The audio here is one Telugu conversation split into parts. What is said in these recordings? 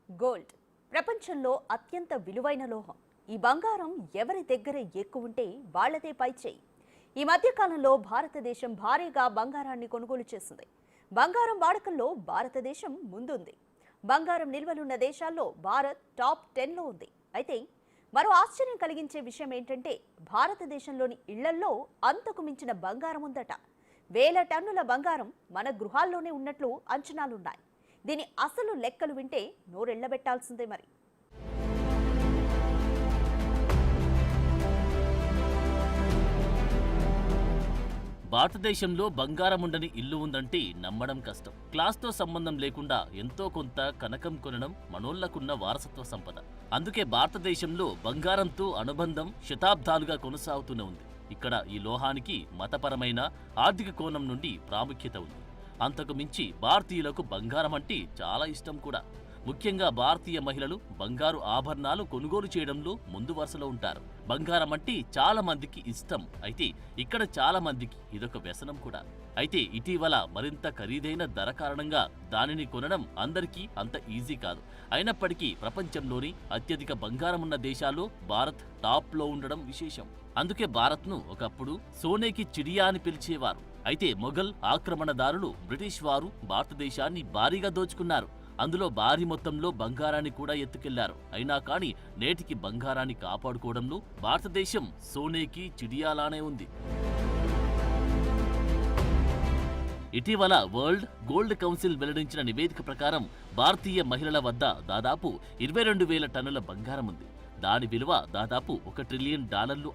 గోల్డ్ ప్రపంచంలో అత్యంత విలువైన లోహం. ఈ బంగారం ఎవరి దగ్గర ఎక్కువ ఉంటే వాళ్లదే పైచేయి. ఈ మధ్య కాలంలో భారతదేశం భారీగా బంగారాన్ని కొనుగోలు చేసింది. బంగారం వాడకంలో భారతదేశం ముందుంది. బంగారం నిల్వలున్న దేశాల్లో భారత్ టాప్ 10లో ఉంది. అయితే మరో ఆశ్చర్యం కలిగించే విషయం ఏంటంటే భారతదేశంలోని ఇళ్లల్లో అంతకు మించిన బంగారం ఉందట. వేల టన్నుల బంగారం మన గృహాల్లోనే ఉన్నట్లు అంచనాలున్నాయి. దీని అసలు లెక్కలు వింటే నోరెళ్లబెట్టాల్సిందే. మరి భారతదేశంలో బంగారం ఉండని ఇల్లు ఉందంటే నమ్మడం కష్టం. క్లాస్తో సంబంధం లేకుండా ఎంతో కొంత కనకం కొనడం మనోళ్లకున్న వారసత్వ సంపద. అందుకే భారతదేశంలో బంగారంతో అనుబంధం శతాబ్దాలుగా కొనసాగుతూనే ఉంది. ఇక్కడ ఈ లోహానికి మతపరమైన ఆర్థిక కోణం నుండి ప్రాముఖ్యత ఉంది. అంతకు మించి భారతీయులకు బంగారం అంటే చాలా ఇష్టం కూడా. ముఖ్యంగా భారతీయ మహిళలు బంగారు ఆభరణాలు కొనుగోలు చేయడంలో ముందు వరుసలో ఉంటారు. బంగారం అంటే చాలా మందికి ఇష్టం. అయితే ఇక్కడ చాలా మందికి ఇదొక వ్యసనం కూడా. అయితే ఇటీవల మరింత ఖరీదైన ధర కారణంగా దానిని కొనడం అందరికీ అంత ఈజీ కాదు. అయినప్పటికీ ప్రపంచంలోని అత్యధిక బంగారం ఉన్న దేశాల్లో భారత్ టాప్ లో ఉండడం విశేషం. అందుకే భారత్ను ఒకప్పుడు సోనేకి చిడియా అని పిలిచేవారు. అయితే మొఘల్ ఆక్రమణదారులు బ్రిటిష్ వారు భారతదేశాన్ని భారీగా దోచుకున్నారు. అందులో భారీ మొత్తంలో బంగారాన్ని కూడా ఎత్తుకెళ్లారు. అయినా కానీ నేటికి బంగారాన్ని కాపాడుకోవడంలో భారతదేశం సోనేకి చిడియాలానే ఉంది. ఇటీవల వరల్డ్ గోల్డ్ కౌన్సిల్ వెల్లడించిన నివేదిక ప్రకారం భారతీయ మహిళల వద్ద దాదాపు 22,000 టన్నుల బంగారం ఉంది. దాని విలువ దాదాపు $1 ట్రిలియన్,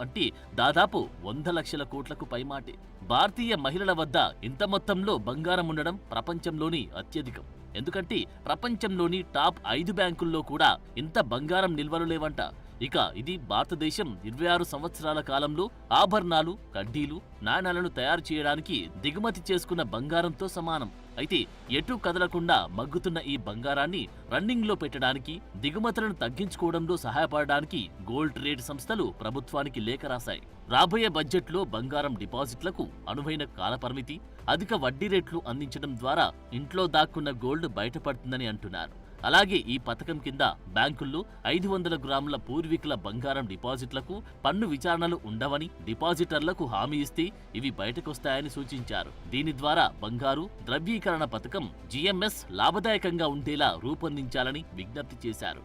అంటే దాదాపు 100 లక్షల కోట్లకు పైమాటే. భారతీయ మహిళల వద్ద ఇంత మొత్తంలో బంగారం ఉండడం ప్రపంచంలోని అత్యధికం. ఎందుకంటే ప్రపంచంలోని టాప్ 5 బ్యాంకుల్లో కూడా ఇంత బంగారం నిల్వలు లేవంట. ఇక ఇది భారతదేశం 26 సంవత్సరాల కాలంలో ఆభరణాలు, కడ్డీలు, నాణాలను తయారు చేయడానికి దిగుమతి చేసుకున్న బంగారంతో సమానం. అయితే ఎటు కదలకుండా మగ్గుతున్న ఈ బంగారాన్ని రన్నింగ్ లో పెట్టడానికి, దిగుమతులను తగ్గించుకోవడంలో సహాయపడడానికి గోల్డ్ ట్రేడ్ సంస్థలు ప్రభుత్వానికి లేఖ రాశాయి. రాబోయే బడ్జెట్లో బంగారం డిపాజిట్లకు అనువైన కాలపరిమితి, అధిక వడ్డీ రేట్లు అందించడం ద్వారా ఇంట్లో దాక్కున్న గోల్డ్ బయటపడుతుందని అంటున్నారు. అలాగే ఈ పథకం కింద బ్యాంకుల్లో 500 గ్రాముల పూర్వీకుల బంగారం డిపాజిట్లకు పన్ను విచారణలు ఉండవని డిపాజిటర్లకు హామీ ఇస్తే ఇవి బయటకొస్తాయని సూచించారు. దీని ద్వారా బంగారు ద్రవ్యీకరణ పథకం GMS లాభదాయకంగా ఉండేలా రూపొందించాలని విజ్ఞప్తి చేశారు.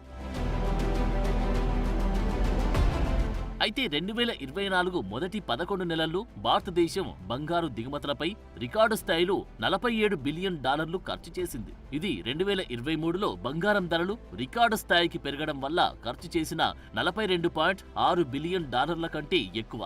అయితే 2024 మొదటి 11 నెలల్లో భారతదేశం బంగారు దిగుమతులపై రికార్డు స్థాయిలో $47 బిలియన్ ఖర్చు చేసింది. ఇది 2023లో బంగారం ధరలు రికార్డు స్థాయికి పెరగడం వల్ల ఖర్చు చేసిన $42.6 బిలియన్ కంటే ఎక్కువ.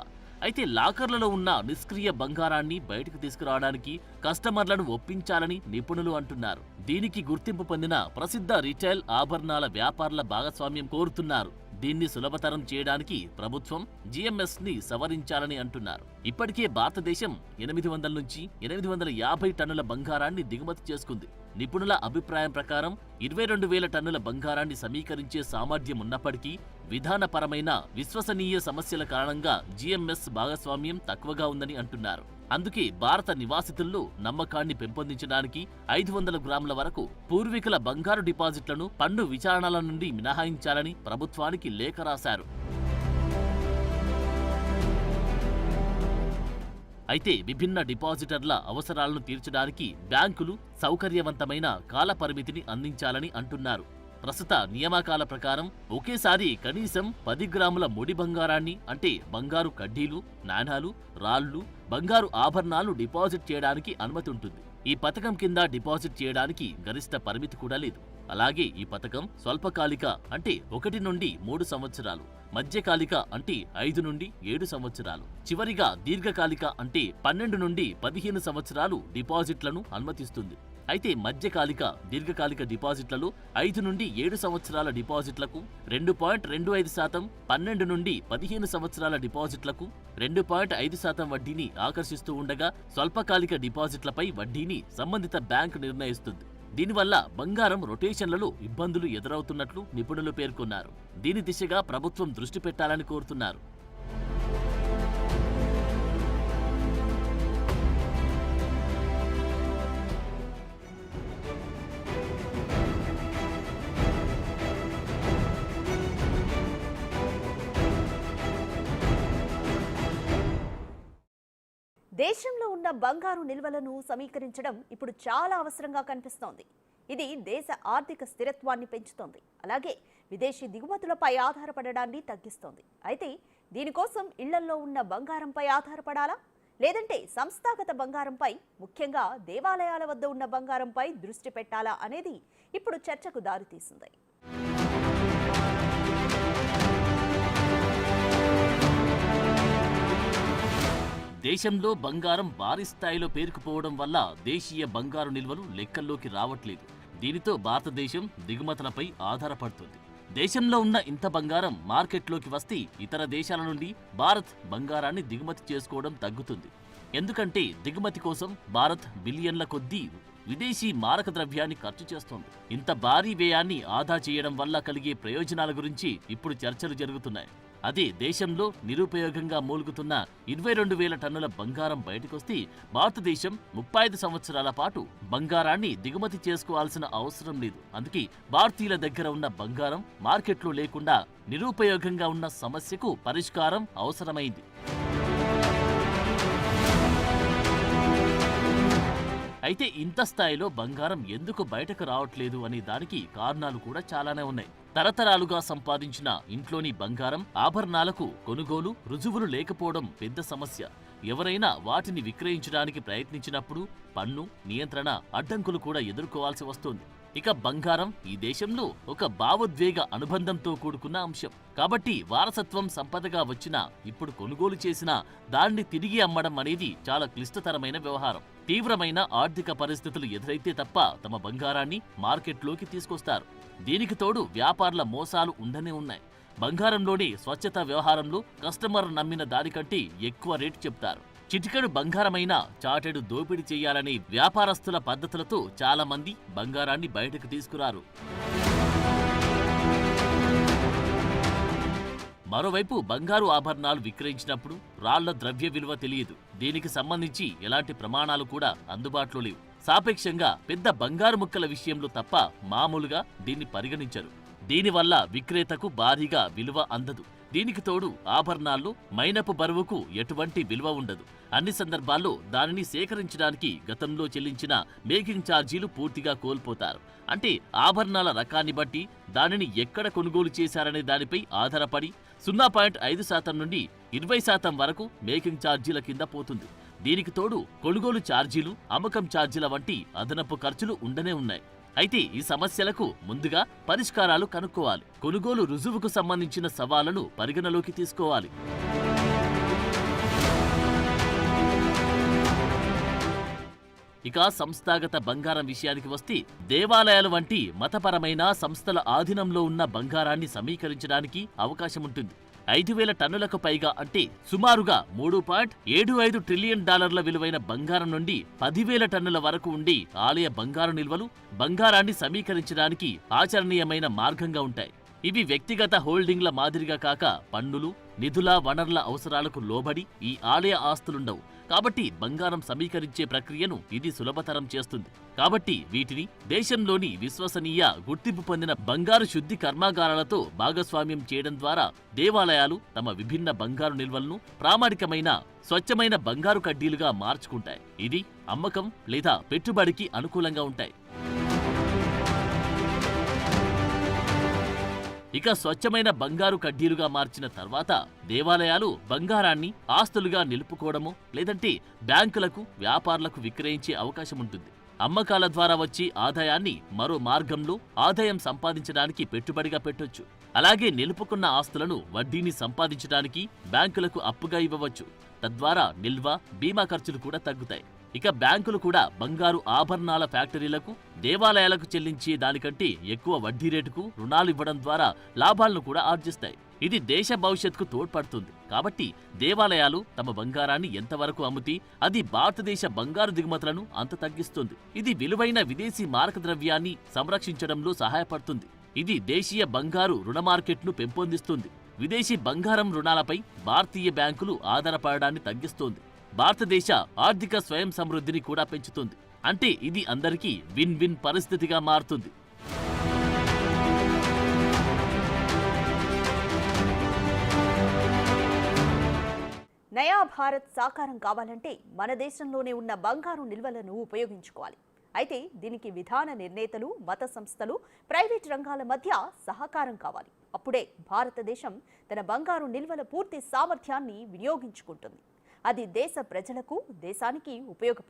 అయితే లాకర్లలో ఉన్న నిష్క్రియ బంగారాన్ని బయటకు తీసుకురావడానికి కస్టమర్లను ఒప్పించాలని నిపుణులు అంటున్నారు. దీనికి గుర్తింపు పొందిన ప్రసిద్ధ రిటైల్ ఆభరణాల వ్యాపారుల భాగస్వామ్యం కోరుతున్నారు. దీన్ని సులభతరం చేయడానికి ప్రభుత్వం GMS ని సవరించాలని అంటున్నారు. ఇప్పటికే భారతదేశం 800 నుంచి 850 టన్నుల బంగారాన్ని దిగుమతి చేసుకుంది. నిపుణుల అభిప్రాయం ప్రకారం 22,000 టన్నుల బంగారాన్ని సమీకరించే సామర్థ్యం ఉన్నప్పటికీ విధానపరమైన విశ్వసనీయ సమస్యల కారణంగా GMS భాగస్వామ్యం తక్కువగా ఉందని అంటున్నారు. అందుకే భారత నివాసితుల్లో నమ్మకాన్ని పెంపొందించడానికి 500 గ్రాముల వరకు పూర్వీకుల బంగారు డిపాజిట్లను పన్ను విచారణల నుండి మినహాయించాలని ప్రభుత్వానికి లేఖ రాశారు. అయితే విభిన్న డిపాజిటర్ల అవసరాలను తీర్చడానికి బ్యాంకులు సౌకర్యవంతమైన కాల పరిమితిని అందించాలని అంటున్నారు. ప్రస్తుత నియామకాల ప్రకారం ఒకేసారి కనీసం 10 గ్రాముల ముడి బంగారాన్ని, అంటే బంగారు కడ్డీలు, నాణాలు, రాళ్లు, బంగారు ఆభరణాలు డిపాజిట్ చేయడానికి అనుమతి ఉంటుంది. ఈ పథకం కింద డిపాజిట్ చేయడానికి గరిష్ట పరిమితి కూడా లేదు. అలాగే ఈ పథకం స్వల్పకాలిక, అంటే 1 నుండి 3 సంవత్సరాలు, మధ్యకాలిక అంటే 5 నుండి 7 సంవత్సరాలు, చివరిగా దీర్ఘకాలిక అంటే 12 నుండి 15 సంవత్సరాలు డిపాజిట్లను అనుమతిస్తుంది. అయితే మధ్యకాలిక, దీర్ఘకాలిక డిపాజిట్లలో 5 నుండి 7 సంవత్సరాల డిపాజిట్లకు 2.25%, 12 నుండి 15 సంవత్సరాల డిపాజిట్లకు 2.5% వడ్డీని ఆకర్షిస్తూ ఉండగా స్వల్పకాలిక డిపాజిట్లపై వడ్డీని సంబంధిత బ్యాంకు నిర్ణయిస్తుంది. దీనివల్ల బంగారం రొటేషన్లలో ఇబ్బందులు ఎదురవుతున్నట్లు నిపుణులు పేర్కొన్నారు. దీని దిశగా ప్రభుత్వం దృష్టి పెట్టాలని కోరుతున్నారు. దేశంలో ఉన్న బంగారు నిల్వలను సమీకరించడం ఇప్పుడు చాలా అవసరంగా కనిపిస్తోంది. ఇది దేశ ఆర్థిక స్థిరత్వాన్ని పెంచుతోంది. అలాగే విదేశీ దిగుమతులపై ఆధారపడడాన్ని తగ్గిస్తోంది. అయితే దీనికోసం ఇళ్లల్లో ఉన్న బంగారంపై ఆధారపడాలా, లేదంటే సంస్థాగత బంగారంపై, ముఖ్యంగా దేవాలయాల వద్ద ఉన్న బంగారంపై దృష్టి పెట్టాలా అనేది ఇప్పుడు చర్చకు దారితీసింది. దేశంలో బంగారం భారీ స్థాయిలో పేరుకుపోవడం వల్ల దేశీయ బంగారు నిల్వలు లెక్కల్లోకి రావట్లేదు. దీనితో భారతదేశం దిగుమతులపై ఆధారపడుతుంది. దేశంలో ఉన్న ఇంత బంగారం మార్కెట్లోకి వస్తే ఇతర దేశాల నుండి భారత్ బంగారాన్ని దిగుమతి చేసుకోవడం తగ్గుతుంది. ఎందుకంటే దిగుమతి కోసం భారత్ బిలియన్ల కొద్దీ విదేశీ మారక ద్రవ్యాన్ని ఖర్చు చేస్తోంది. ఇంత భారీ వ్యయాన్ని ఆదా చేయడం వల్ల కలిగే ప్రయోజనాల గురించి ఇప్పుడు చర్చలు జరుగుతున్నాయి. అదే దేశంలో నిరుపయోగంగా మూలుగుతున్న 22,000 టన్నుల బంగారం బయటకొస్తే భారతదేశం 35 సంవత్సరాల పాటు బంగారాన్ని దిగుమతి చేసుకోవాల్సిన అవసరం లేదు. అందుకే భారతీయుల దగ్గర ఉన్న బంగారం మార్కెట్లో లేకుండా నిరుపయోగంగా ఉన్న సమస్యకు పరిష్కారం అవసరమైంది. అయితే ఇంత స్థాయిలో బంగారం ఎందుకు బయటకు రావట్లేదు అనే దానికి కారణాలు కూడా చాలానే ఉన్నాయి. తరతరాలుగా సంపాదించిన ఇంట్లోని బంగారం ఆభరణాలకు కొనుగోలు రుజువులు లేకపోవడం పెద్ద సమస్య. ఎవరైనా వాటిని విక్రయించడానికి ప్రయత్నించినప్పుడు పన్ను, నియంత్రణ, అడ్డంకులు కూడా ఎదుర్కోవాల్సి వస్తోంది. ఇక బంగారం ఈ దేశంలో ఒక భావోద్వేగ అనుబంధంతో కూడుకున్న అంశం. కాబట్టి వారసత్వం సంపదగా వచ్చినా ఇప్పుడు కొనుగోలు చేసినా దాన్ని తిరిగి అమ్మడం అనేది చాలా క్లిష్టతరమైన వ్యవహారం. తీవ్రమైన ఆర్థిక పరిస్థితులు ఎదురైతే తప్ప తమ బంగారాన్ని మార్కెట్లోకి తీసుకొస్తారు. దీనికి తోడు వ్యాపారుల మోసాలు ఉండనే ఉన్నాయి. బంగారంలోని స్వచ్ఛత వ్యవహారంలో కస్టమర్ నమ్మిన దానికంటే ఎక్కువ రేటు చెప్తారు. చిటికెడు బంగారమైనా చాటెడు దోపిడీ చేయాలనే వ్యాపారస్తుల పద్ధతులతో చాలా మంది బంగారాన్ని బయటకు తీసుకురారు. మరోవైపు బంగారు ఆభరణాలు విక్రయించినప్పుడు రాళ్ల ద్రవ్య విలువ తెలియదు. దీనికి సంబంధించి ఎలాంటి ప్రమాణాలు కూడా అందుబాటులో లేవు. సాపేక్షంగా పెద్ద బంగారు ముక్కల విషయంలో తప్ప మామూలుగా దీన్ని పరిగణించరు. దీనివల్ల విక్రేతకు భారీగా విలువ అందదు. దీనికి తోడు ఆభరణాల్లో మైనపు బరువుకు ఎటువంటి విలువ ఉండదు. అన్ని సందర్భాల్లో దానిని సేకరించడానికి గతంలో చెల్లించిన మేకింగ్ ఛార్జీలు పూర్తిగా కోల్పోతారు. అంటే ఆభరణాల రకాన్ని బట్టి దానిని ఎక్కడ కొనుగోలు చేశారనే దానిపై ఆధారపడి 0.5% నుండి 20% వరకు మేకింగ్ ఛార్జీల కింద పోతుంది. దీనికి తోడు కొనుగోలు ఛార్జీలు, అమ్మకం ఛార్జీల వంటి అదనపు ఖర్చులు ఉండనే ఉన్నాయి. అయితే ఈ సమస్యలకు ముందుగా పరిష్కారాలు కనుక్కోవాలి. కొనుగోలు రుజువుకు సంబంధించిన సవాళ్లను పరిగణలోకి తీసుకోవాలి. ఇక సంస్థాగత బంగారం విషయానికి వస్తే దేవాలయాలు వంటి మతపరమైన సంస్థల ఆధీనంలో ఉన్న బంగారాన్ని సమీకరించడానికి అవకాశముంటుంది. 5,000 టన్నులకు పైగా అంటే సుమారుగా $3.75 ట్రిలియన్ విలువైన బంగారం నుండి 10,000 టన్నుల వరకు ఉండి ఆలయ బంగారు నిల్వలు బంగారాన్ని సమీకరించడానికి ఆచరణీయమైన మార్గంగా ఉంటాయి. ఇవి వ్యక్తిగత హోల్డింగ్ల మాదిరిగా కాక పన్నులు, నిధుల, వనరుల అవసరాలకు లోబడి ఈ ఆలయ ఆస్తులుండవు. కాబట్టి బంగారం సమీకరించే ప్రక్రియను ఇది సులభతరం చేస్తుంది. కాబట్టి వీటిని దేశంలోని విశ్వసనీయ గుర్తింపు పొందిన బంగారు శుద్ధి కర్మాగారాలతో భాగస్వామ్యం చేయడం ద్వారా దేవాలయాలు తమ విభిన్న బంగారు నిల్వలను ప్రామాణికమైన స్వచ్ఛమైన బంగారు కడ్డీలుగా మార్చుకుంటాయి. ఇది అమ్మకం లేదా పెట్టుబడికి అనుకూలంగా ఉంటాయి. ఇక స్వచ్ఛమైన బంగారు కడ్డీలుగా మార్చిన తర్వాత దేవాలయాలు బంగారాన్ని ఆస్తులుగా నిలుపుకోవడమో లేదంటే బ్యాంకులకు, వ్యాపారులకు విక్రయించే అవకాశం ఉంటుంది. అమ్మకాల ద్వారా వచ్చే ఆదాయాన్ని మరో మార్గంలో ఆదాయం సంపాదించడానికి పెట్టుబడిగా పెట్టొచ్చు. అలాగే నిలుపుకున్న ఆస్తులను వడ్డీని సంపాదించడానికి బ్యాంకులకు అప్పుగా ఇవ్వవచ్చు. తద్వారా నిల్వ, బీమా ఖర్చులు కూడా తగ్గుతాయి. ఇక బ్యాంకులు కూడా బంగారు ఆభరణాల ఫ్యాక్టరీలకు, దేవాలయాలకు చెల్లించే దానికంటే ఎక్కువ వడ్డీ రేటుకు రుణాలు ఇవ్వడం ద్వారా లాభాలను కూడా ఆర్జిస్తాయి. ఇది దేశ భవిష్యత్తుకు తోడ్పడుతుంది. కాబట్టి దేవాలయాలు తమ బంగారాన్ని ఎంతవరకు అమ్మితే అది భారతదేశ బంగారు దిగుమతులను అంత తగ్గిస్తుంది. ఇది విలువైన విదేశీ మారక ద్రవ్యాన్ని సంరక్షించడంలో సహాయపడుతుంది. ఇది దేశీయ బంగారు రుణ మార్కెట్ను పెంపొందిస్తుంది. విదేశీ బంగారం రుణాలపై భారతీయ బ్యాంకులు ఆధారపడడాన్ని తగ్గిస్తోంది. భారతదేశ ఆర్థిక స్వయం సమృద్ధిని కూడా పెంచుతుంది. అంటే ఇది అందరికీ విన్ విన్ పరిస్థితిగా మారుతుంది. నయా భారత్ సాకారం కావాలంటే మన దేశంలోనే ఉన్న బంగారు నిల్వలను ఉపయోగించుకోవాలి. అయితే దీనికి విధాన నిర్ణేతలు, మత సంస్థలు, ప్రైవేట్ రంగాల మధ్య సహకారం కావాలి. అప్పుడే భారతదేశం తన బంగారు నిల్వల పూర్తి సామర్థ్యాన్ని వినియోగించుకుంటుంది. అది దేశ ప్రజలకు, దేశానికి ఉపయోగపడుతుంది.